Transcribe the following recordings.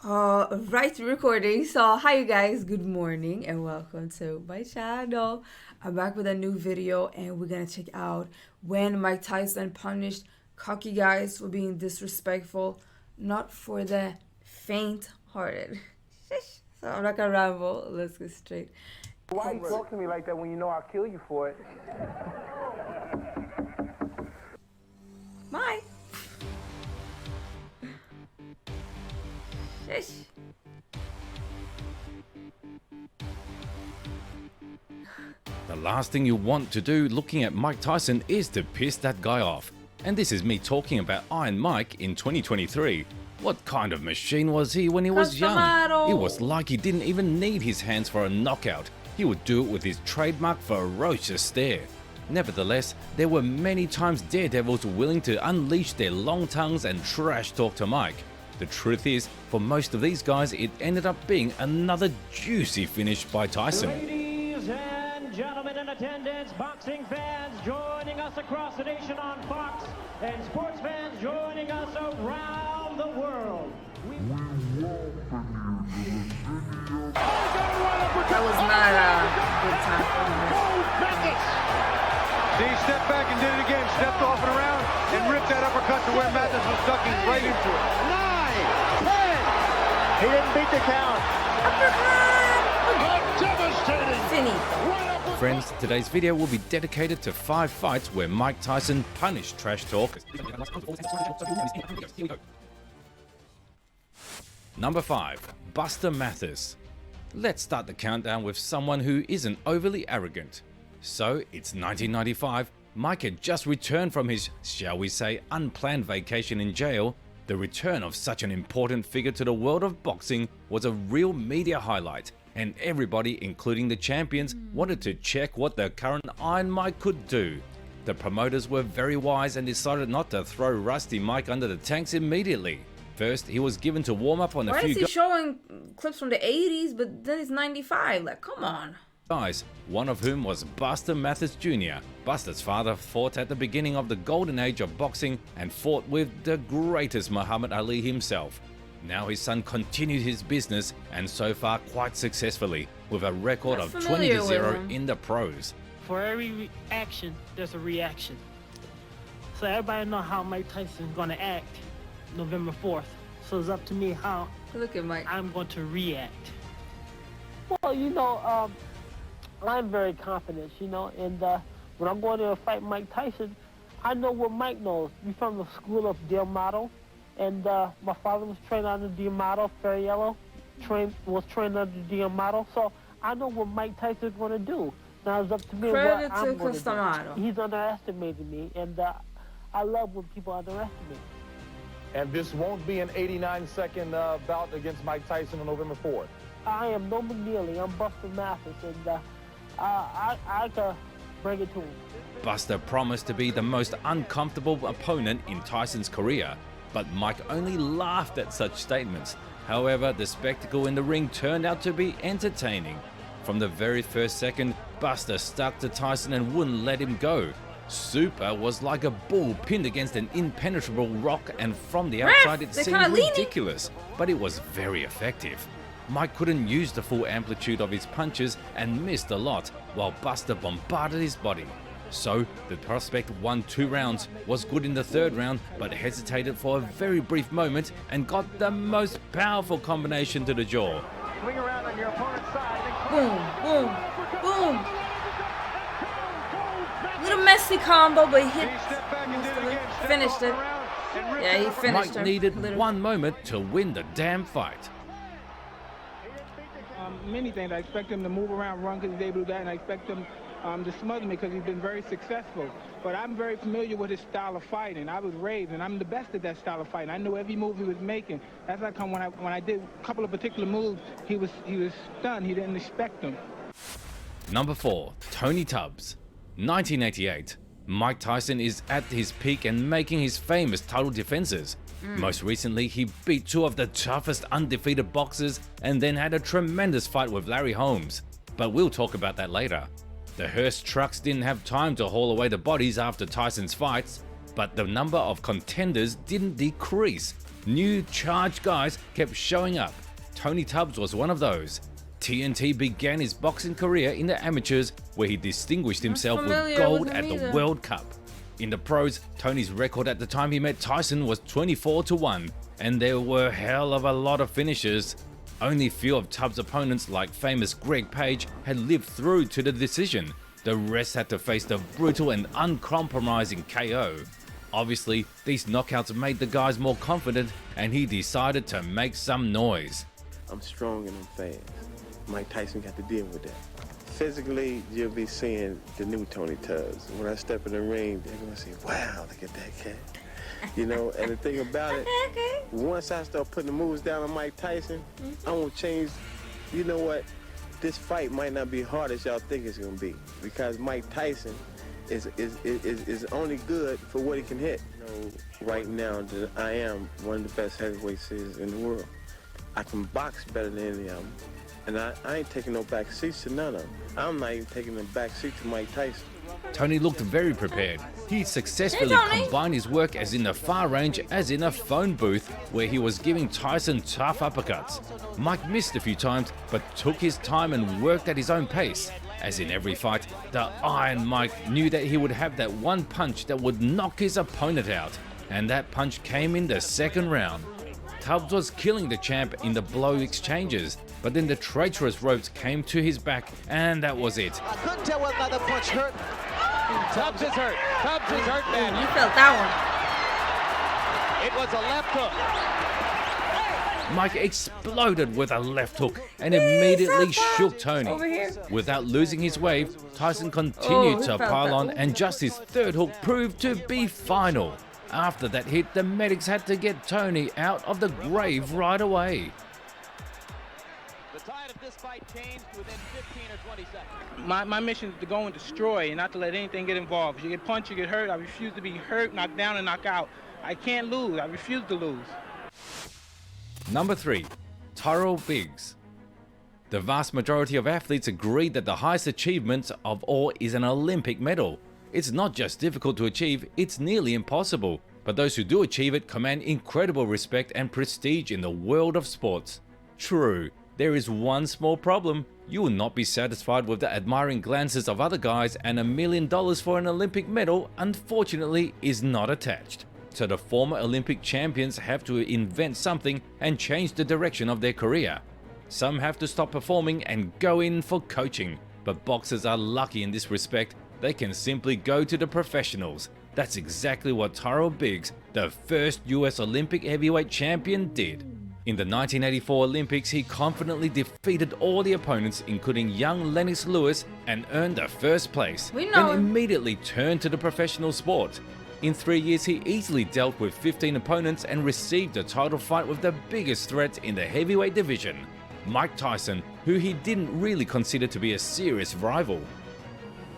Right, recording. So hi you guys, good morning and welcome to my channel. I'm back with a new video and we're gonna check out when Mike Tyson punished cocky guys for being disrespectful, not for the faint hearted. So I'm not gonna ramble, let's get straight. Why you talk to me like that when you know I'll kill you for it? Mike. Shish. The last thing you want to do looking at Mike Tyson is to piss that guy off. And this is me talking about Iron Mike in 2023. What kind of machine was he when he was young? It was like he didn't even need his hands for a knockout. He would do it with his trademark ferocious stare. Nevertheless, there were many times daredevils willing to unleash their long tongues and trash talk to Mike. The truth is, for most of these guys, it ended up being another juicy finish by Tyson. Ladies and gentlemen in attendance, boxing fans joining us across the nation on Fox, and sports fans joining us around the world. That was not a good time for Mathis! He stepped back and did it again, stepped off and around, and ripped that uppercut to where Mathis was ducking right into it. 9, 10! He didn't beat the count. Finito. Friends, today's video will be dedicated to 5 fights where Mike Tyson punished trash talk. Number 5. Buster Mathis. Let's start the countdown with someone who isn't overly arrogant. So, it's 1995, Mike had just returned from his, shall we say, unplanned vacation in jail. The return of such an important figure to the world of boxing was a real media highlight, and everybody, including the champions, wanted to check what the current Iron Mike could do. The promoters were very wise and decided not to throw Rusty Mike under the tanks immediately. First, he was given to warm up on a Why few is he showing clips from the 80s, but then it's 95? Like, come on. guys, one of whom was Buster Mathis Jr. Buster's father fought at the beginning of the golden age of boxing and fought with the greatest Muhammad Ali himself. Now his son continued his business, and so far quite successfully, with a record of 20-0 in the pros. For every action, there's a reaction. So everybody know how Mike Tyson is going to act November 4th. So it's up to me how Look at Mike. I'm going to react. Well, you know, I'm very confident, you know, and when I'm going to fight Mike Tyson, I know what Mike knows. We're from the school of D'Amato, and my father was trained under D'Amato, Ferriello, was trained under D'Amato, so I know what Mike Tyson's going to do. Now it's up to me what I'm going to do. He's underestimated me, and I love when people underestimate me. And this won't be an 89-second bout against Mike Tyson on November 4th. I am no McNeely, I'm Buster Mathis, and I can bring it to him. Buster promised to be the most uncomfortable opponent in Tyson's career, but Mike only laughed at such statements. However, the spectacle in the ring turned out to be entertaining. From the very first second, Buster stuck to Tyson and wouldn't let him go. Super was like a bull pinned against an impenetrable rock, and from the outside it seemed ridiculous, but it was very effective. Mike couldn't use the full amplitude of his punches and missed a lot, while Buster bombarded his body. So, the prospect won 2 rounds, was good in the 3rd round, but hesitated for a very brief moment and got the most powerful combination to the jaw. Swing around on your opponent's side. Boom, boom, boom. Little messy combo, but he finished it. Yeah, he finished Mike needed one moment to win the damn fight. Many things. I expect him to move around, run because he's able to do that, and I expect him to smother me because he's been very successful. But I'm very familiar with his style of fighting. I was raised, and I'm the best at that style of fighting. I knew every move he was making. That's how come when I did a couple of particular moves, he was stunned. He didn't expect them. Number 4. Tony Tubbs. 1988. Mike Tyson is at his peak and making his famous title defenses. Most recently, he beat 2 of the toughest undefeated boxers and then had a tremendous fight with Larry Holmes. But we'll talk about that later. The hearse trucks didn't have time to haul away the bodies after Tyson's fights, but the number of contenders didn't decrease. new charged guys kept showing up. Tony Tubbs was one of those. TNT began his boxing career in the amateurs, where he distinguished himself with gold at the World Cup. In the pros, Tony's record at the time he met Tyson was 24-1, and there were hell of a lot of finishers. Only few of Tubbs' opponents, like famous Greg Page, had lived through to the decision. The rest had to face the brutal and uncompromising KO. Obviously, these knockouts made the guys more confident, and he decided to make some noise. I'm strong and I'm fast. Mike Tyson got to deal with that. Physically, you'll be seeing the new Tony Tubbs. When I step in the ring, they're gonna say, wow, look at that cat. You know, and the thing about it, once I start putting the moves down on Mike Tyson, I won't change. You know what? This fight might not be hard as y'all think it's gonna be, because Mike Tyson is only good for what he can hit. You know, right now that I am one of the best heavyweights in the world. I can box better than any of them. And I ain't taking no back seats to none of them. I'm not even taking the back seat to Mike Tyson. Tony looked very prepared. He successfully combined his work as in the far range as in a phone booth, where he was giving Tyson tough uppercuts. Mike missed a few times, but took his time and worked at his own pace. As in every fight, the Iron Mike knew that he would have that one punch that would knock his opponent out. And that punch came in the second round. Tubbs was killing the champ in the blow exchanges, but then the traitorous ropes came to his back, and that was it. I couldn't tell whether or not the punch hurt. Tubbs is hurt. Tubbs is hurt, man. You felt that It was a left hook. Mike exploded with a left hook and immediately shook Tony. Without losing his wave, Tyson continued to pile on, and just his third hook proved to be final. After that hit, the medics had to get Tony out of the grave right away. The tide of this fight changed within 15 or 20 seconds. My mission is to go and destroy and not to let anything get involved. If you get punched, you get hurt. I refuse to be hurt, knocked down, and knocked out. I can't lose. I refuse to lose. Number 3. Tyrell Biggs. The vast majority of athletes agree that the highest achievement of all is an Olympic medal. It's not just difficult to achieve, it's nearly impossible. But those who do achieve it command incredible respect and prestige in the world of sports. True, there is one small problem. You will not be satisfied with the admiring glances of other guys, and $1 million for an Olympic medal, unfortunately, is not attached. So the former Olympic champions have to invent something and change the direction of their career. Some have to stop performing and go in for coaching, but boxers are lucky in this respect. They can simply go to the professionals. That's exactly what Tyrell Biggs, the first US Olympic heavyweight champion, did. In the 1984 Olympics, he confidently defeated all the opponents, including young Lennox Lewis, and earned the first place. Then immediately turned to the professional sport. In 3 years, he easily dealt with 15 opponents and received a title fight with the biggest threat in the heavyweight division, Mike Tyson, who he didn't really consider to be a serious rival.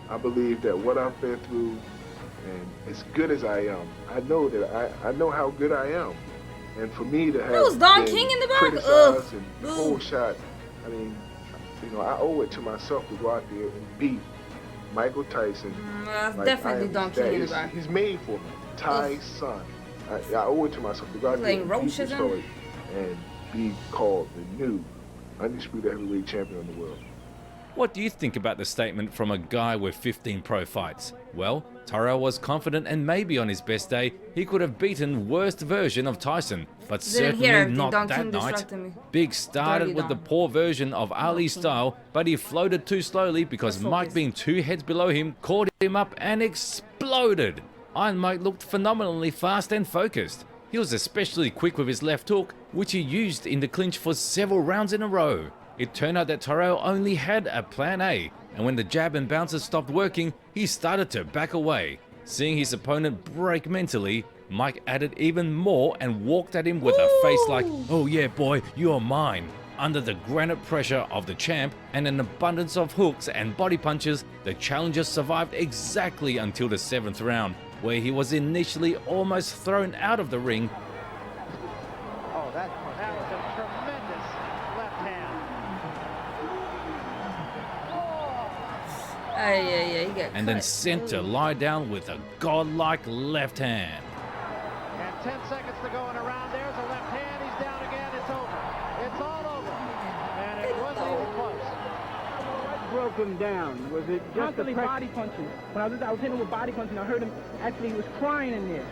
I believe that what I've been through, and as good as I am, I know that I know how good I am. And for me to have criticized and the whole shot, I mean, you know, I owe it to myself to go out there and beat Michael Tyson. That's definitely Don King in the back. He's made for me. Tyson. I owe it to myself to go out there and beat this story and be called the new undisputed heavyweight champion of the world. What do you think about the statement from a guy with 15 pro fights? Well, Tyrell was confident, and maybe on his best day, he could have beaten worst version of Tyson, but certainly not that night. Biggs started with the poor version of Ali's style, but he floated too slowly because Mike, being 2 heads below him, caught him up and exploded. Iron Mike looked phenomenally fast and focused. He was especially quick with his left hook, which he used in the clinch for several rounds in a row. It turned out that Tyrell only had a plan A, and when the jab and bounces stopped working, he started to back away. Seeing his opponent break mentally, Mike added even more and walked at him with a face like, "Oh yeah boy, you're mine." Under the granite pressure of the champ and an abundance of hooks and body punches, the challenger survived exactly until the 7th round, where he was initially almost thrown out of the ring. Oh, that was a tremendous left hand. And then sent to lie down with a godlike left hand. And 10 seconds to go in a round. There's a left broke him down? Was it just constantly body punching? When I was hitting him with body punching. I heard him actually, he was crying in there,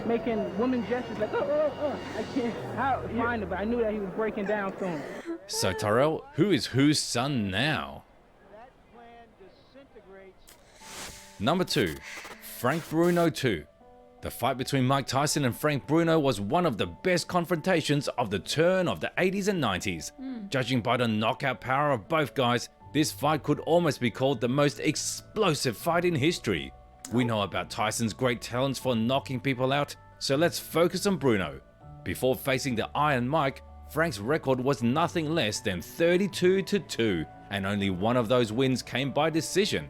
making woman gestures like, I can't find it, but I knew that he was breaking down soon. So Tyrell, who is whose son now? Number 2, Frank Bruno 2. The fight between Mike Tyson and Frank Bruno was one of the best confrontations of the turn of the 80s and 90s. Judging by the knockout power of both guys, this fight could almost be called the most explosive fight in history. We know about Tyson's great talents for knocking people out, so let's focus on Bruno. Before facing the Iron Mike, Frank's record was nothing less than 32-2, and only one of those wins came by decision.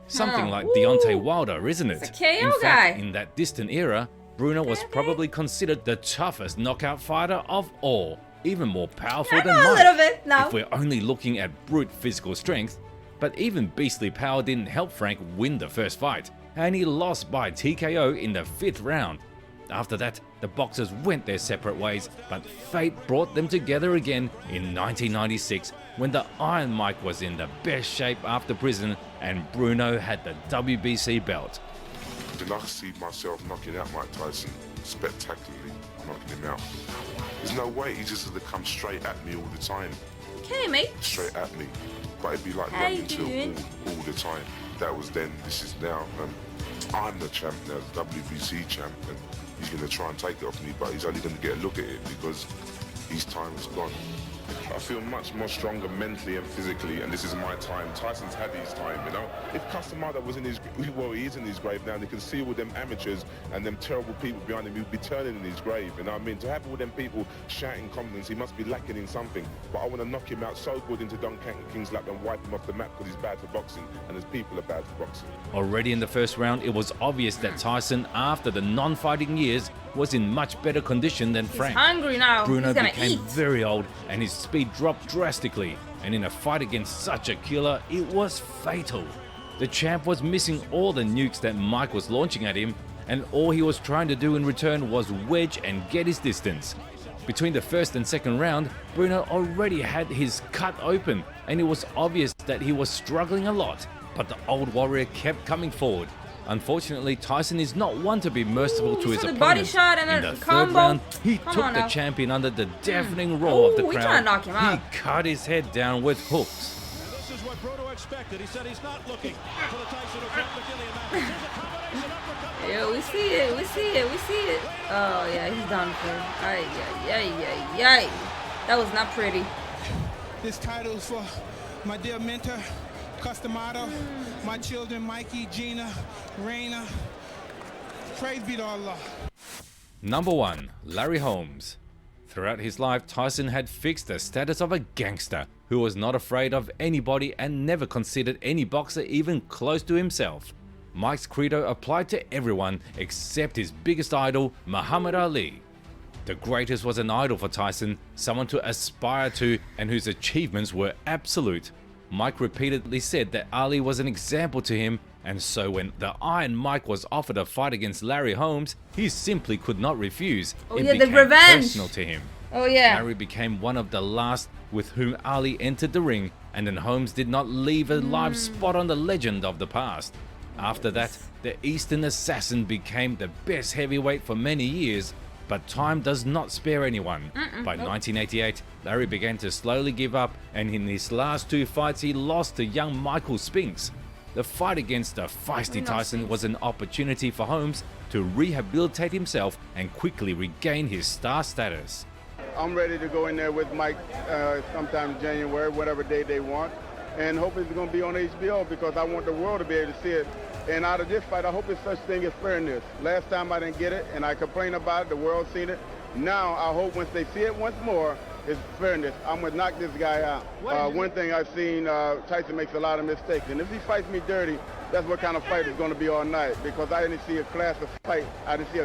Something like Deontay Wilder, isn't it? It's a KO in guy. fact, in that distant era, Bruno was probably considered the toughest knockout fighter of all, even more powerful than Mike. A little bit, no. If we're only looking at brute physical strength, but even beastly power didn't help Frank win the first fight, and he lost by TKO in the 5th round. After that, the boxers went their separate ways, but fate brought them together again in 1996 when the Iron Mike was in the best shape after prison and Bruno had the WBC belt. And I see myself knocking out Mike Tyson spectacularly, knocking him out. There's no way he just had to come straight at me all the time. Okay, mate. Straight at me. But it'd be like How running you to doing? a wall all the time. That was then, this is now. I'm the champ now, the WBC champ, and he's going to try and take it off me, but he's only going to get a look at it because his time is gone. I feel much more stronger mentally and physically, and this is my time. Tyson's had his time, you know. If Customado was in his, well, he is in his grave now, and you can see all them amateurs and them terrible people behind him, he'd be turning in his grave, you know what I mean? To have all them people shouting confidence, he must be lacking in something. But I want to knock him out so good into Don King's lap and wipe him off the map because he's bad for boxing, and his people are bad for boxing. Already in the first round, it was obvious that Tyson, after the non-fighting years, was in much better condition than Frank. He's hungry now. Bruno He's gonna became eat. very old and his speed dropped drastically, and in a fight against such a killer, it was fatal. The champ was missing all the nukes that Mike was launching at him, and all he was trying to do in return was wedge and get his distance. Between the first and second round, Bruno already had his cut open, and it was obvious that he was struggling a lot, but the old warrior kept coming forward. Unfortunately, Tyson is not one to be merciful to his the opponents. body shot and in a the combo. third round, he Come took on the now. champion under the deafening roar of the Ooh, he trying crowd. to knock him out. He cut his head down with hooks. And this is what Bruno expected. He said he's not looking for the Tyson who dropped the Gillian Mathis. Here's a combination uppercut. Yeah, we see it. We see it. We see it. Oh, yeah, he's done for. Ay, ay, ay, ay, ay. That was not pretty. This title is for my dear mentor, Customado, my children, Mikey, Gina, Raina. Praise be to Allah. Number 1. Larry Holmes. Throughout his life, Tyson had fixed the status of a gangster who was not afraid of anybody and never considered any boxer even close to himself. Mike's credo applied to everyone except his biggest idol, Muhammad Ali. The greatest was an idol for Tyson, someone to aspire to and whose achievements were absolute. Mike repeatedly said that Ali was an example to him, and so when the Iron Mike was offered a fight against Larry Holmes, he simply could not refuse. Oh, It yeah, the became revenge. personal to him. Oh, yeah. Larry became one of the last with whom Ali entered the ring, and then Holmes did not leave a live spot on the legend of the past. After that, the Eastern Assassin became the best heavyweight for many years, but time does not spare anyone. By 1988, Larry began to slowly give up, and in his last 2 fights he lost to young Michael Spinks. The fight against the feisty Tyson was an opportunity for Holmes to rehabilitate himself and quickly regain his star status. I'm ready to go in there with Mike sometime in January, whatever day they want, and hope it's going to be on HBO because I want the world to be able to see it. And out of this fight, I hope it's such thing as fairness. Last time I didn't get it, and I complained about it, the world seen it. Now I hope once they see it once more, it's fairness. I'm going to knock this guy out. One thing I've seen, Tyson makes a lot of mistakes, and if he fights me dirty, that's what kind of fight it's going to be all night, because I didn't see a class of fight. I didn't see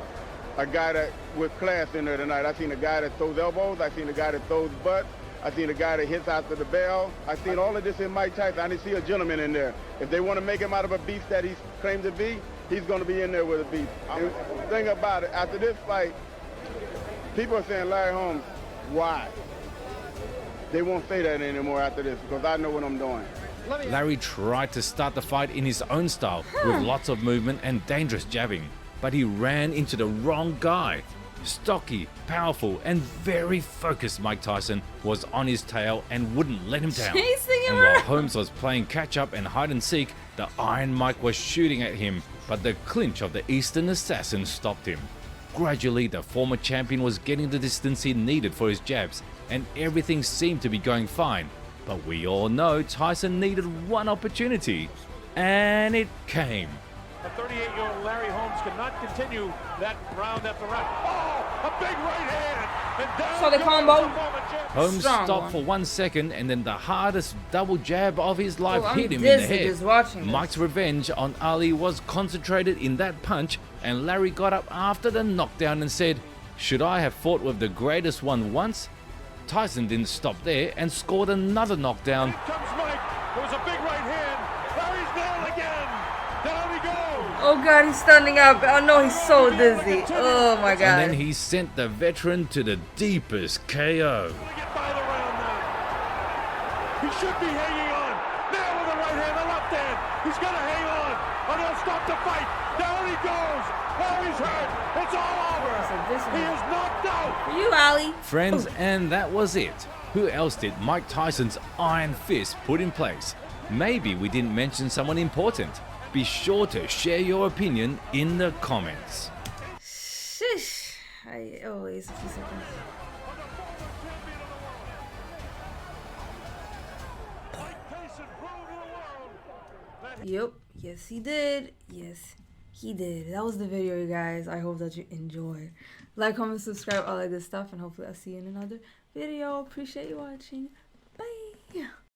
a guy that with class in there tonight. I seen a guy that throws elbows. I seen a guy that throws butts. I seen a guy that hits after the bell. I seen all of this in Mike Tyson. I didn't see a gentleman in there. If they want to make him out of a beast that he's claimed to be, he's going to be in there with a beast. And the thing about it, after this fight, people are saying, Larry Holmes, why? They won't say that anymore after this because I know what I'm doing. Larry tried to start the fight in his own style with lots of movement and dangerous jabbing, but he ran into the wrong guy. Stocky, powerful, and very focused Mike Tyson was on his tail and wouldn't let him down. And while Holmes was playing catch-up and hide-and-seek, the Iron Mike was shooting at him, but the clinch of the Eastern Assassin stopped him. Gradually, the former champion was getting the distance he needed for his jabs, and everything seemed to be going fine. But we all know Tyson needed one opportunity, and it came. The 38-year-old Larry Holmes could not continue that round after round. Oh, a big right hand! And down So the combo. Holmes Strong stopped one. for 1 second, and then the hardest double jab of his life I'm hit him in the dizzy head. just watching this. Mike's revenge on Ali was concentrated in that punch, and Larry got up after the knockdown and said, "Should I have fought with the greatest one once?" Tyson didn't stop there and scored another knockdown. Here comes Mike. There was a big right hand. Larry's down again. Down he goes. Oh God, he's standing up. Oh no, he's so dizzy. Oh my God. And then he sent the veteran to the deepest KO. He should be hanging on. Now with the right hand, the left hand. He's going to hang on. Or they'll stop the fight. Down he goes. Larry's hurt. It's all over. He is knocked out. For you, Ali. Friends, and that was it. Who else did Mike Tyson's iron fist put in place? Maybe we didn't mention someone important. Be sure to share your opinion in the comments. Shish. I always a few seconds. Yep. Yes, he did. Yes, he did. That was the video, you guys. I hope that you enjoyed. Like, comment, subscribe, all that good stuff, and hopefully I'll see you in another video. Appreciate you watching.